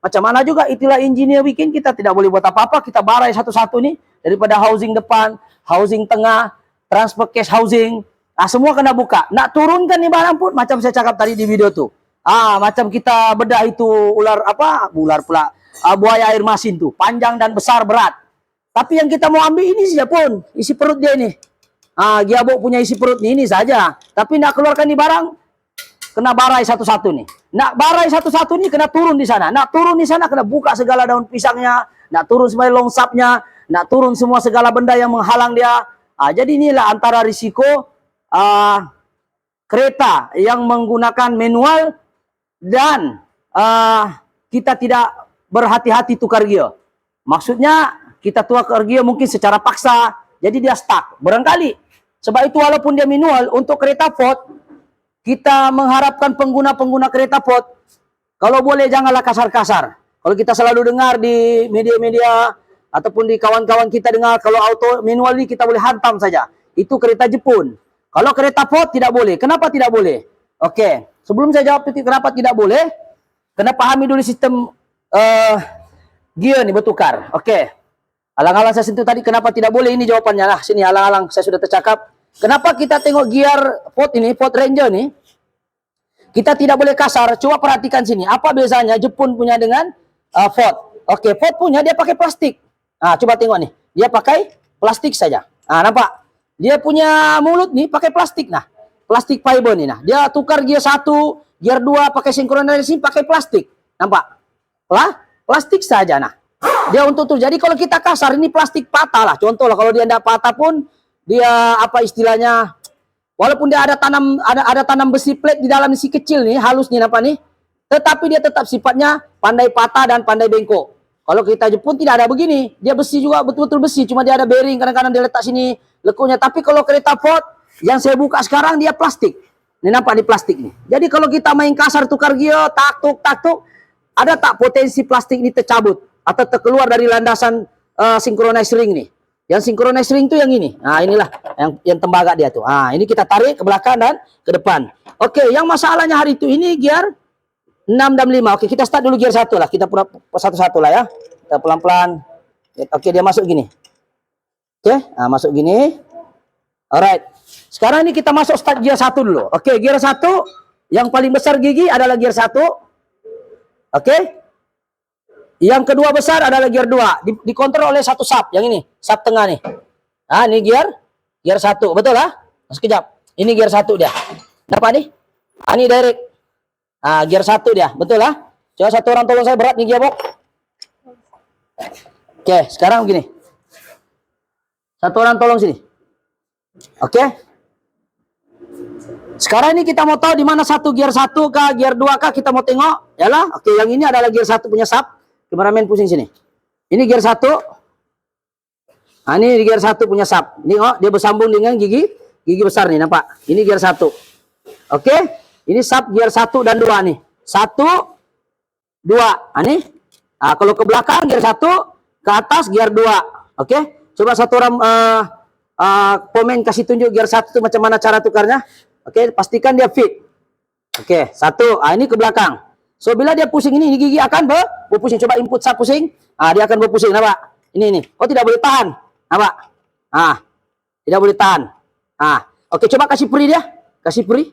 Macam mana juga itulah engineer bikin, kita tidak boleh buat apa-apa, kita barai satu-satu nih, daripada housing depan, housing tengah, transfer cash housing, semua kena buka. Nak turunkan nih barang pun, macam saya cakap tadi di video tuh, macam kita bedah itu ular pula, buaya air masin tuh, panjang dan besar berat. Tapi yang kita mau ambil ini saja pun, isi perut dia ini. Giabok punya isi perut nih, ini saja. Tapi nak keluarkan nih barang, kena barai satu-satu nih. Nak barai satu-satu nih, kena turun di sana. Nak turun di sana, kena buka segala daun pisangnya. Nak turun semua longsapnya. Nak turun semua segala benda yang menghalang dia. Jadi inilah antara risiko kereta yang menggunakan manual dan kita tidak berhati-hati tukar gear. Maksudnya kita tukar gear mungkin secara paksa, jadi dia stuck. Barangkali. Sebab itu walaupun dia manual, untuk kereta Ford, kita mengharapkan pengguna-pengguna kereta Ford, kalau boleh janganlah kasar-kasar. Kalau kita selalu dengar di media-media, ataupun di kawan-kawan kita dengar, kalau auto manual ini kita boleh hantam saja. Itu kereta Jepun. Kalau kereta Ford tidak boleh. Kenapa tidak boleh? Oke, sebelum saya jawab itu kenapa tidak boleh, kena pahami dulu sistem gear ini bertukar. Oke. Alang-alang saya sentuh tadi, kenapa tidak boleh, ini jawabannya lah. Sini, alang-alang saya sudah tercakap. Kenapa kita tengok gear Ford ini, Ford Ranger ini, kita tidak boleh kasar. Coba perhatikan sini, apa bezanya Jepun punya dengan Ford. Oke, Ford punya dia pakai plastik. Coba tengok nih, dia pakai plastik saja. Nampak? Dia punya mulut nih pakai plastik. Nah, plastik fiber nih. Nah, dia tukar gear 1, gear 2 pakai sinkronisasi pakai plastik. Nampak? Plastik saja. Nah, dia untuk tuh. Jadi kalau kita kasar, ini plastik patah lah. Contoh lah, kalau dia tidak patah pun, dia apa istilahnya, walaupun dia ada tanam besi plate di dalam isi kecil nih, halus nih, nampak nih, tetapi dia tetap sifatnya pandai patah dan pandai bengkok. Kalau kita Jepun tidak ada begini, dia besi juga, betul-betul besi, cuma dia ada bearing, kadang-kadang dia letak sini lekunya. Tapi kalau kereta Ford yang saya buka sekarang, dia plastik. Ini nampak di plastik nih. Jadi kalau kita main kasar tukar gear, taktuk, ada tak potensi plastik ini tercabut atau terkeluar dari landasan synchronize ring nih. Yang synchronize ring itu yang ini. Inilah yang tembaga dia tuh. Ini kita tarik ke belakang dan ke depan. Oke, yang masalahnya hari itu ini gear 6 dan 5. Oke, kita start dulu gear 1 lah. Kita satu-satu lah ya. Kita pelan-pelan. Oke, dia masuk gini. Oke, masuk gini. Alright. Sekarang ini kita masuk start gear 1 dulu. Oke, gear 1 yang paling besar gigi adalah gear 1. Oke. Yang kedua besar adalah gear 2. Dikontrol oleh satu sub. Yang ini, sub tengah nih. Ini gear 1. Betul lah? Sekejap. Ini gear 1 dia. Dapat nih? Ini direct. Gear 1 dia. Betul lah? Coba satu orang tolong saya, berat nih gearbox. Oke, sekarang begini. Satu orang tolong sini. Oke. Sekarang ini kita mau tahu di mana satu gear 1 kah, gear 2 kah, kita mau tengok. Yalah. Oke, yang ini adalah gear 1 punya sub. Kameramen pusing sini. Ini gear 1. Ini gear 1 punya sub. Ini dia bersambung dengan gigi besar nih, nampak? Ini gear 1. Oke? Ini sub gear 1 dan 2 nih. 1 2. Nih. Kalau ke belakang gear 1, ke atas gear 2. Oke? Coba satu orang komen kasih tunjuk gear 1 itu macam mana cara tukarnya. Oke, pastikan dia fit. Oke, 1. Ini ke belakang. So, bila dia pusing ini gigi akan berpusing. Coba input sub pusing. Dia akan berpusing, nampak? Ini. Tidak boleh tahan. Nampak? Tidak boleh tahan. Oke, coba kasih free dia. Kasih free.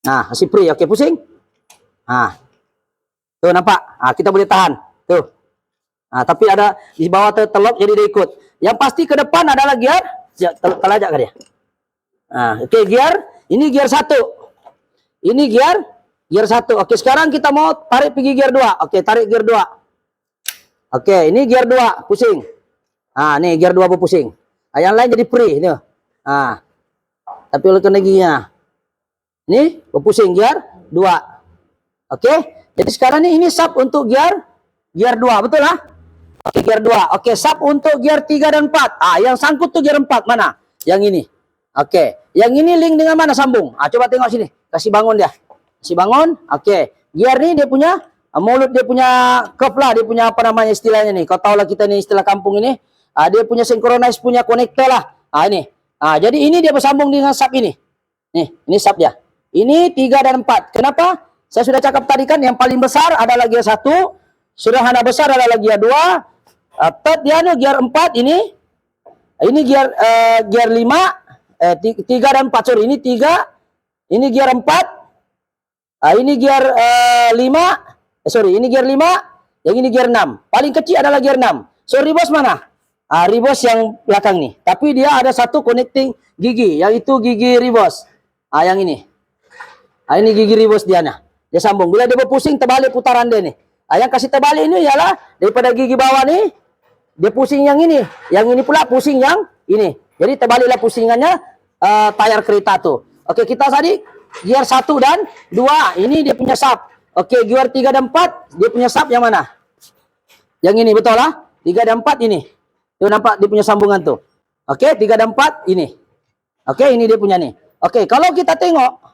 Kasih free. Oke, pusing. Tuh, nampak? Kita boleh tahan. Tuh. Tapi ada di bawah terlock jadi dia ikut. Yang pasti ke depan adalah gear. Telajak kan dia? Oke, gear. Ini gear 1. Ini gear 1. Oke, sekarang kita mau tarik pergi gear 2. Oke, tarik gear 2. Oke, ini gear 2, pusing. Nih gear 2 berpusing. Yang lain jadi free. Ini. Tapi oleh kena giginya. Ini berpusing gear 2. Oke, jadi sekarang ini sub untuk gear 2, betul lah? Oke, gear 2. Oke, sub untuk gear 3 dan 4. Yang sangkut tuh gear 4 mana? Yang ini. Oke, yang ini link dengan mana sambung? Coba tengok sini. Kasih bangun dia. Kasih bangun. Oke, gear ini dia punya mulut, dia punya curve lah, dia punya apa namanya istilahnya nih. Kau tahu lah kita nih istilah kampung ini. Dia punya synchronize, punya connector lah. Ini. Jadi ini dia bersambung dengan sub ini. Nih, ini sub dia. Ini 3 dan 4. Kenapa? Saya sudah cakap tadi kan, yang paling besar adalah gear 1, sederhana besar adalah gear 2, third dia gear 4 ini gear 5, 3 dan 4, sorry, ini 3, ini gear 4, ini gear 5, ini gear 5, yang ini gear 6. Paling kecil adalah gear 6. So reverse mana? Reverse yang belakang nih. Tapi dia ada satu connecting gigi, yang itu gigi reverse. Yang ini. Ini gigi reverse dia nah. Dia sambung. Bila dia berpusing, terbalik putaran dia nih. Yang kasih terbalik ini ialah daripada gigi bawah nih, dia pusing yang ini. Yang ini pula pusing yang ini. Jadi terbaliklah pusingannya tayar kereta tuh. Oke, kita tadi gear 1 dan 2. Ini dia punya sub. Oke, gear 3 dan 4, dia punya sub yang mana? Yang ini, betul lah? 3 dan 4 ini. Tuh nampak dia punya sambungan tuh. Oke, 3 dan 4 ini. Oke, ini dia punya nih. Oke, kalau kita tengok,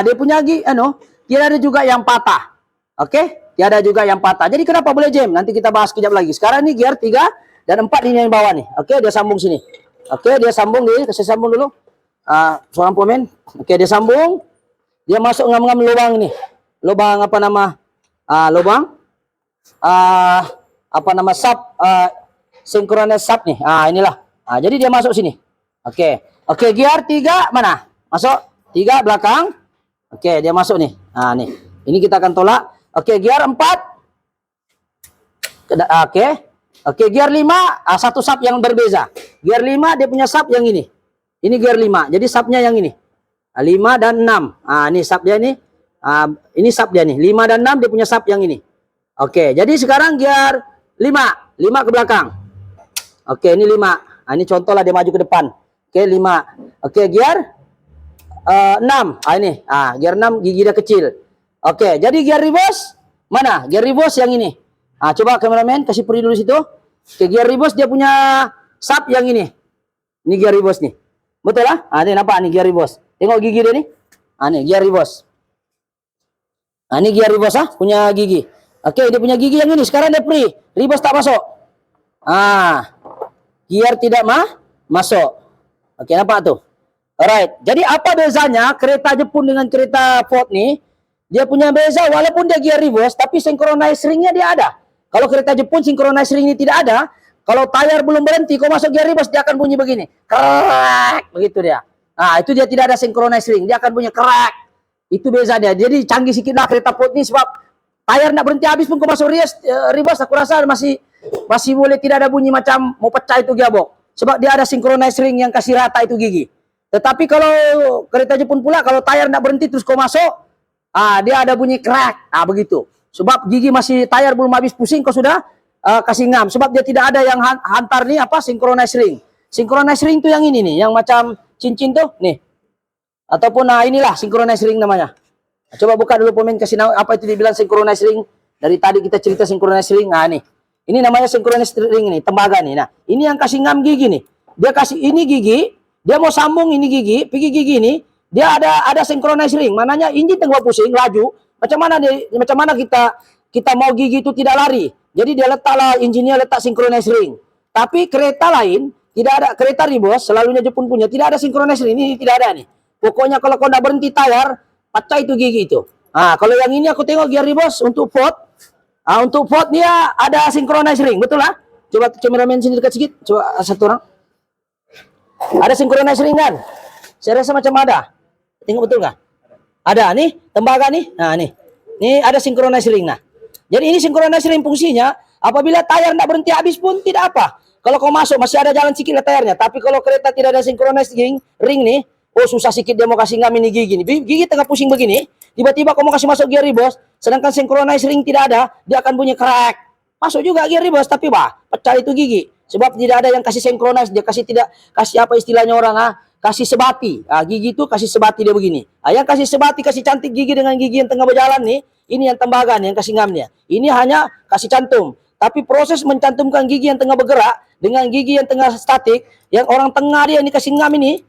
dia punya tiada ada juga yang patah. Oke, tiada juga yang patah. Jadi kenapa boleh jam? Nanti kita bahas kejap lagi. Sekarang ini gear 3 dan 4 ini yang bawah nih. Oke, dia sambung sini. Oke, dia sambung nih. Saya sambung dulu. Seorang pemain. Oke, dia sambung. Dia masuk ngam-ngam lubang nih. Lubang apa nama? Sub, synchronous sub nih. Inilah. Jadi dia masuk sini. Oke, gear 3 mana? Masuk 3 belakang. Oke, dia masuk nih. Nih. Ini kita akan tolak. Oke, gear 4. Oke, gear 5 satu sub yang berbeza. Gear 5 dia punya sub yang ini. Ini gear 5. Jadi subnya yang ini. 5 dan 6. Ini sub dia nih. Ini sub dia nih. 5 dan 6 dia punya sub yang ini. Oke, jadi sekarang gear 5 ke belakang. Oke, ini 5. Ini contoh lah dia maju ke depan. Oke, 5. Oke, gear 6. Ini. Gear 6 gigi dia kecil. Oke, jadi gear reverse mana? Gear reverse yang ini. Coba kameramen kasih perih dulu situ. Oke, gear reverse dia punya sub yang ini. Ini gear reverse nih. Betul lah? Ini nampak nih gear reverse. Tengok gigi dia nih. Nih gear reverse. Ini gear reverse punya gigi. Oke, dia punya gigi yang ini. Sekarang dia free. Reverse tak masuk. Gear tidak masuk. Oke, nampak tuh. Alright. Jadi apa bezanya kereta Jepun dengan kereta Ford nih? Dia punya beza walaupun dia gear reverse, tapi synchronize ringnya dia ada. Kalau kereta Jepun synchronize ringnya tidak ada, kalau tayar belum berhenti, kau masuk gear reverse, dia akan bunyi begini. Krek, begitu dia. Itu dia tidak ada synchronize ring. Dia akan bunyi krek. Itu beza dia. Jadi canggih sedikit lah kereta Ford ini sebab tayar nak berhenti habis pun kau masuk reverse, aku rasa masih boleh tidak ada bunyi macam mau pecah itu gearbox. Sebab dia ada synchronize ring yang kasih rata itu gigi. Tetapi kalau kereta Jepun pula, kalau tayar nak berhenti terus kau masuk, dia ada bunyi crack. Begitu. Sebab gigi masih tayar belum habis pusing, kau sudah kasih ngam. Sebab dia tidak ada yang hantar nih synchronize ring. Synchronize ring itu yang ini nih, yang macam cincin tuh, nih. Ataupun inilah synchronize ring namanya. Coba buka dulu pemain, kasih tahu apa itu dibilang synchronize ring. Dari tadi kita cerita synchronize ring. Nih. Ini namanya synchronize ring ini, tembaga nih. Nah, ini yang kasih ngam gigi nih. Dia kasih ini gigi, dia mau sambung ini gigi, pergi gigi ini. Dia ada synchronize ring. Mananya ini tengah pusing laju. Macam mana kita mau gigi itu tidak lari. Jadi dia letaklah injinnya letak synchronize ring. Tapi kereta lain tidak ada, kereta reverse selalunya Jepun punya tidak ada synchronize ring. Ini tidak ada nih. Pokoknya kalau kau tidak berhenti tayar, pecah itu gigi itu. Kalau yang ini aku tengok gear reverse untuk Ford. Untuk Ford dia ada synchronize ring, betul lah? Coba kameramen sini dekat sedikit. Coba satu orang. Ada synchronize ring kan? Saya rasa macam ada. Tengok betul nggak? Ada nih, tembaga nih. Nih. Ini ada synchronize ring. Jadi ini synchronize ring fungsinya apabila tayar tidak berhenti habis pun tidak apa. Kalau kau masuk masih ada jalan sedikit tayarnya. Tapi kalau kereta tidak ada synchronize ring nih, susah sedikit dia mau kasih ngam ini gigi nih. Gigi tengah pusing begini, tiba-tiba kau mau kasih masuk gear reverse, sedangkan synchronize ring tidak ada, dia akan bunyi crack. Masuk juga gear reverse tapi pecah itu gigi. Sebab tidak ada yang kasih synchronize, dia tidak kasih apa istilahnya orang kasih sebati. Gigi itu kasih sebati dia begini. Yang kasih sebati, kasih cantik gigi dengan gigi yang tengah berjalan nih, ini yang tembaga nih, yang kasih ngamnya. Ini hanya kasih cantum. Tapi proses mencantumkan gigi yang tengah bergerak dengan gigi yang tengah statik, yang orang tengah dia ini kasih ngam ini,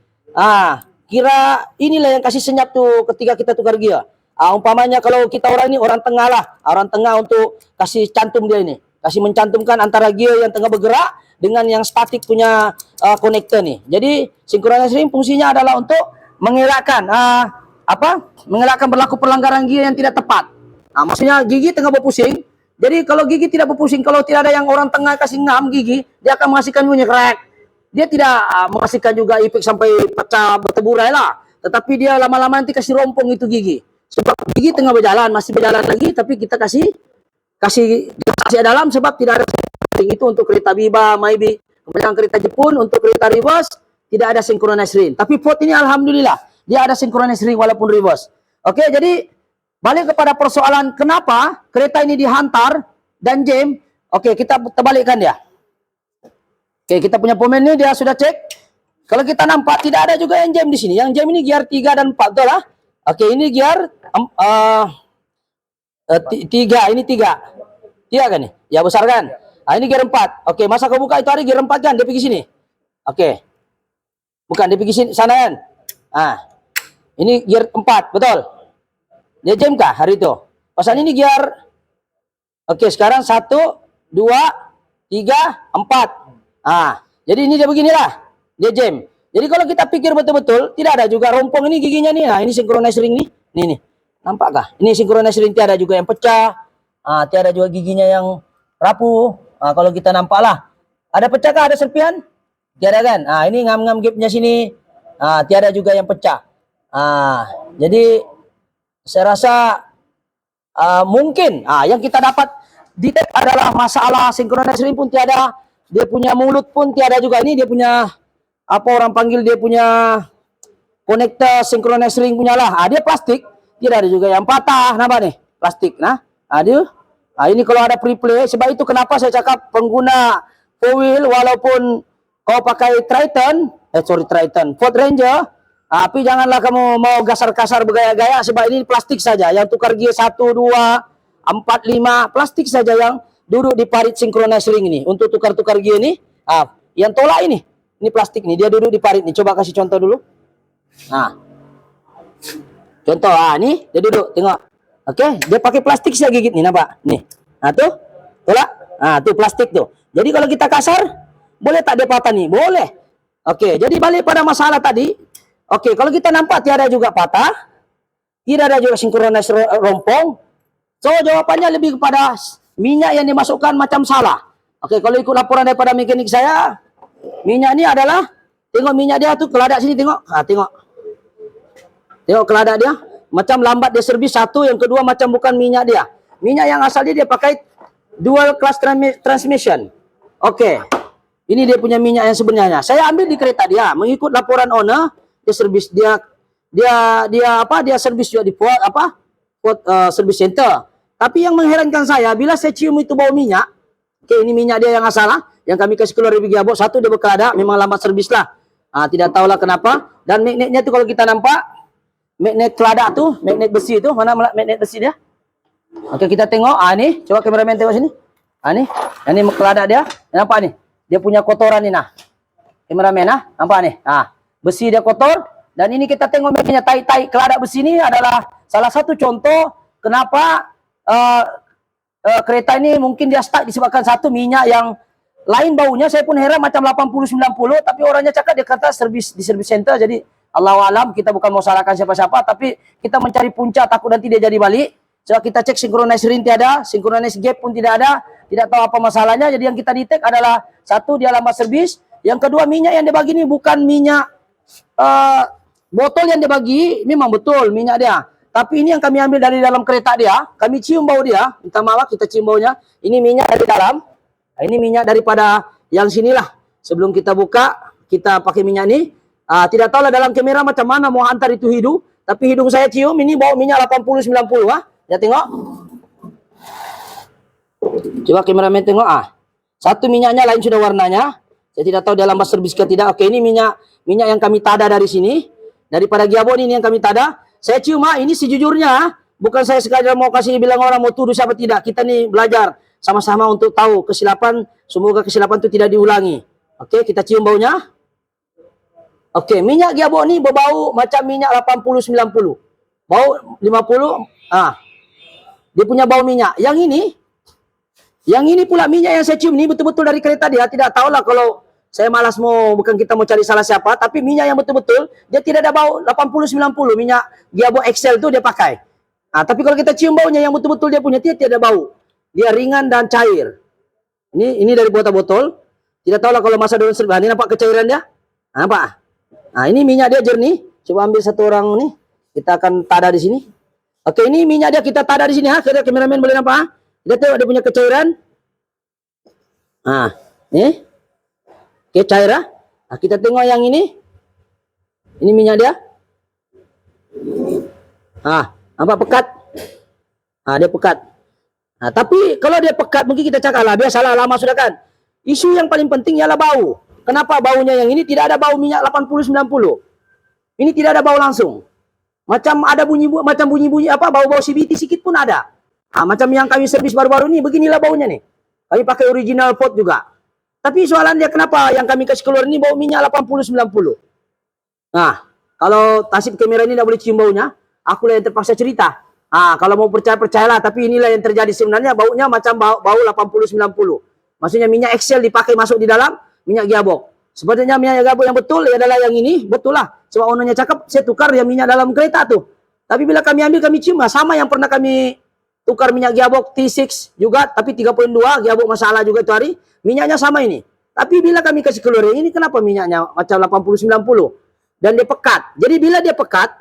kira inilah yang kasih senyap tuh ketika kita tukar gear. Umpamanya kalau kita orang ini orang tengah lah, orang tengah untuk kasih cantum dia ini, kasih mencantumkan antara gear yang tengah bergerak dengan yang statik punya konektor nih. Jadi synchronize ring fungsinya adalah untuk mengerakkan mengelakkan berlaku pelanggaran gigi yang tidak tepat. Nah, maksudnya gigi tengah berpusing. Jadi kalau gigi tidak berpusing, kalau tidak ada yang orang tengah kasih ngam gigi, dia akan menghasilkan bunyi krek. Dia tidak menghasilkan juga efek sampai pecah berteburai lah. Tetapi dia lama-lama nanti kasih rompong itu gigi. Sebab gigi tengah berjalan, masih berjalan lagi, tapi kita kasih dalam sebab tidak ada itu untuk kereta Biba, Maybe, kemudian kereta Jepun, untuk kereta reverse tidak ada synchronize ring. Tapi Ford ini alhamdulillah dia ada synchronize ring walaupun reverse. Oke, jadi balik kepada persoalan kenapa kereta ini dihantar dan jam. Oke, kita terbalikkan dia. Oke, kita punya pemain ini dia sudah cek. Kalau kita nampak tidak ada juga yang jam di sini. Yang jam ini gear 3 dan 4 betul lah. Oke, ini gear 3, ini 3. Iya kan nih? Ya besar kan? Nah, ini gear 4. Oke, masa kau buka itu hari gear 4 kan? Dia pergi sini. Oke. Bukan, dia pergi sini, sana kan? Ah. Ini gear 4, betul? Dia jam kah hari itu? Pasal ini gear. Oke, sekarang 1, 2, 3, 4. Ah, jadi ini dia beginilah. Dia jam. Jadi kalau kita pikir betul-betul, tidak ada juga rompong ini giginya nih. Nah, ini synchronize ring nih. Nih. Nampakkah? Ini synchronize ring tiada juga yang pecah. Ah, tiada juga giginya yang rapuh. Ah, kalau kita nampak lah. Ada pecah kah? Ada serpihan? Tiada kan? Ah, ini ngam-ngam gapnya sini. Ah, tiada juga yang pecah. Ah, jadi saya rasa mungkin yang kita dapat detect adalah masalah synchronize ring pun tiada. Dia punya mulut pun tiada juga. Ini dia punya apa orang panggil, dia punya konektor synchronize ring punya lah. Dia plastik. Tidak ada juga yang patah. Nampak nih? Plastik. Nah, ini kalau ada preplay. Sebab itu kenapa saya cakap pengguna 4-wheel walaupun kau pakai Triton, Ford Ranger, tapi janganlah kamu mau gasar-kasar bergaya-gaya sebab ini plastik saja. Yang tukar gear 1, 2, 4, 5, plastik saja yang duduk di parit synchronize ring ini. Untuk tukar-tukar gear ini, yang tolak ini plastik nih, dia duduk di parit nih. Coba kasih contoh dulu. Nah, contoh, nih dia duduk, tengok. Oke, dia pakai plastik saya gigit nih, nampak? Nih. Nah, tuh. Tolak. Nah, tuh plastik tuh. Jadi kalau kita kasar, boleh tak dia patah nih? Boleh. Oke, jadi balik pada masalah tadi. Oke, kalau kita nampak tiada juga patah, tidak ada juga synchronize rompong. So, jawabannya lebih kepada minyak yang dimasukkan macam salah. Oke, kalau ikut laporan daripada mekanik saya, minyak ini adalah, tengok minyak dia tuh, keladak sini, tengok. Tengok. Tengok keladak dia. Macam lambat dia servis satu, yang kedua macam bukan minyak dia. Minyak yang asalnya dia pakai dual class transmission. Oke. Ini dia punya minyak yang sebenarnya. Saya ambil di kereta dia, mengikut laporan owner, dia servis dia servis juga di Ford service center. Tapi yang mengherankan saya, bila saya cium itu bau minyak, ini minyak dia yang asalah, yang kami kasih keluar dari gearbox, satu dia berkelada, memang lambat servis lah. Tidak tahulah kenapa. Dan magnetnya itu kalau kita nampak, magnet kelada tuh, magnet besi itu, mana magnet besi dia? Oke, kita tengok. Nih, coba kameramen tengok sini. Ini kelada dia. Nampak nih? Dia punya kotoran nih, nah. Kameramen, nampak nih? Besi dia kotor. Dan ini kita tengok magnetnya, tai-tai kelada besi ini adalah salah satu contoh kenapa kereta ini mungkin dia stuck disebabkan satu minyak yang lain baunya. Saya pun heran macam 80-90, tapi orangnya cakap dia kata di service center. Jadi Allahu alam, kita bukan mau salahkan siapa-siapa, tapi kita mencari punca, takut nanti dia jadi balik. So kita cek synchronize ring tiada, synchronize gap pun tidak ada, tidak tahu apa masalahnya. Jadi yang kita detect adalah satu, dia lambat servis. Yang kedua, minyak yang dia bagi ini bukan minyak botol yang dia bagi, memang betul minyak dia. Tapi ini yang kami ambil dari dalam kereta dia, kami cium bau dia. Minta maaf, kita cium baunya. Ini minyak dari dalam. Ini minyak daripada yang sinilah. Sebelum kita buka, kita pakai minyak ini. Tidak tahulah dalam kamera macam mana mau hantar itu hidung. Tapi hidung saya cium, ini bau minyak 80-90. Ya tengok. Coba kameramen tengok. Satu minyaknya lain sudah warnanya. Saya tidak tahu dalam bus servis ke tidak. Oke, ini minyak yang kami tada dari sini. Daripada gearbox ini yang kami tada. Saya cium, ini sejujurnya. Bukan saya sekadar mau kasih bilang orang mau tuduh siapa tidak. Kita nih belajar sama-sama untuk tahu kesilapan. Semoga kesilapan itu tidak diulangi. Oke, kita cium baunya. Oke, minyak gearbox ini berbau macam minyak 80-90. Bau 50. Dia punya bau minyak. Yang ini pula minyak yang saya cium ini betul-betul dari kereta dia. Tidak tahulah kalau Saya malas bukan kita mau cari salah siapa, tapi minyak yang betul-betul dia tidak ada bau. 80-90 minyak gearbox Excel itu dia pakai. Tapi kalau kita cium baunya yang betul-betul dia punya, dia tidak ada bau. Dia ringan dan cair. Ini dari botol. Tidak tahu lah kalau masa daun serba. Ini nampak kecairan dia? Nampak? Ini minyak dia jernih. Coba ambil satu orang nih. Kita akan tada di sini. Oke, ini minyak dia kita tada di sini. Kameramen boleh nampak? Kita tengok dia punya kecairan. Nih. Oke, cair. Kita tengok yang ini. Ini minyak dia. Nampak pekat? Dia pekat. Tapi kalau dia pekat, mungkin kita cakap lah. Biasalah, lama sudah kan. Isu yang paling penting ialah bau. Kenapa baunya yang ini tidak ada bau minyak 80-90? Ini tidak ada bau langsung. Macam ada bunyi-bunyi bau-bau CBT sedikit pun ada. Macam yang kami servis baru-baru ini, beginilah baunya nih. Kami pakai original pot juga. Tapi soalan dia kenapa yang kami kasih keluar ini bau minyak 80-90? Kalau tasib kamera ini tidak boleh cium baunya, akulah yang terpaksa cerita. Kalau mau percayalah, tapi inilah yang terjadi sebenarnya, baunya macam bau 80-90. Maksudnya minyak Excel dipakai masuk di dalam minyak gearbox. Sebenarnya minyak gearbox yang betul adalah yang ini, betul lah. Sebab ownernya cakap, saya tukar yang minyak dalam kereta tuh. Tapi bila kami ambil, kami cium, sama yang pernah kami tukar minyak gearbox T6 juga, tapi 3.2, gearbox masalah juga itu hari, minyaknya sama ini. Tapi bila kami kasih keluar ini, kenapa minyaknya macam 80-90? Dan dia pekat. Jadi bila dia pekat,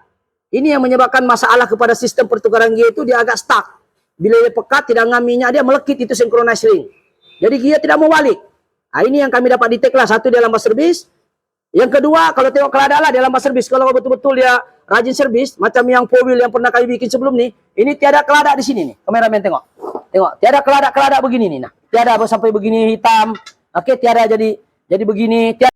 ini yang menyebabkan masalah kepada sistem pertukaran gear itu, dia agak stuck. Bila dia pekat, tidak ngam minyak, dia melekit itu synchronized ring. Jadi gear tidak mau balik. Ini yang kami dapat detect lah. Satu, dia lambat servis. Yang kedua, kalau tengok keladak lah dia lambat servis. Kalau betul-betul dia rajin servis, macam yang 4-wheel yang pernah kami bikin sebelum ni, ini tiada keladak di sini nih. Kameramen tengok. Tiada keladak begini nih. Tiada sampai begini hitam. Oke, tiada jadi begini. Tiada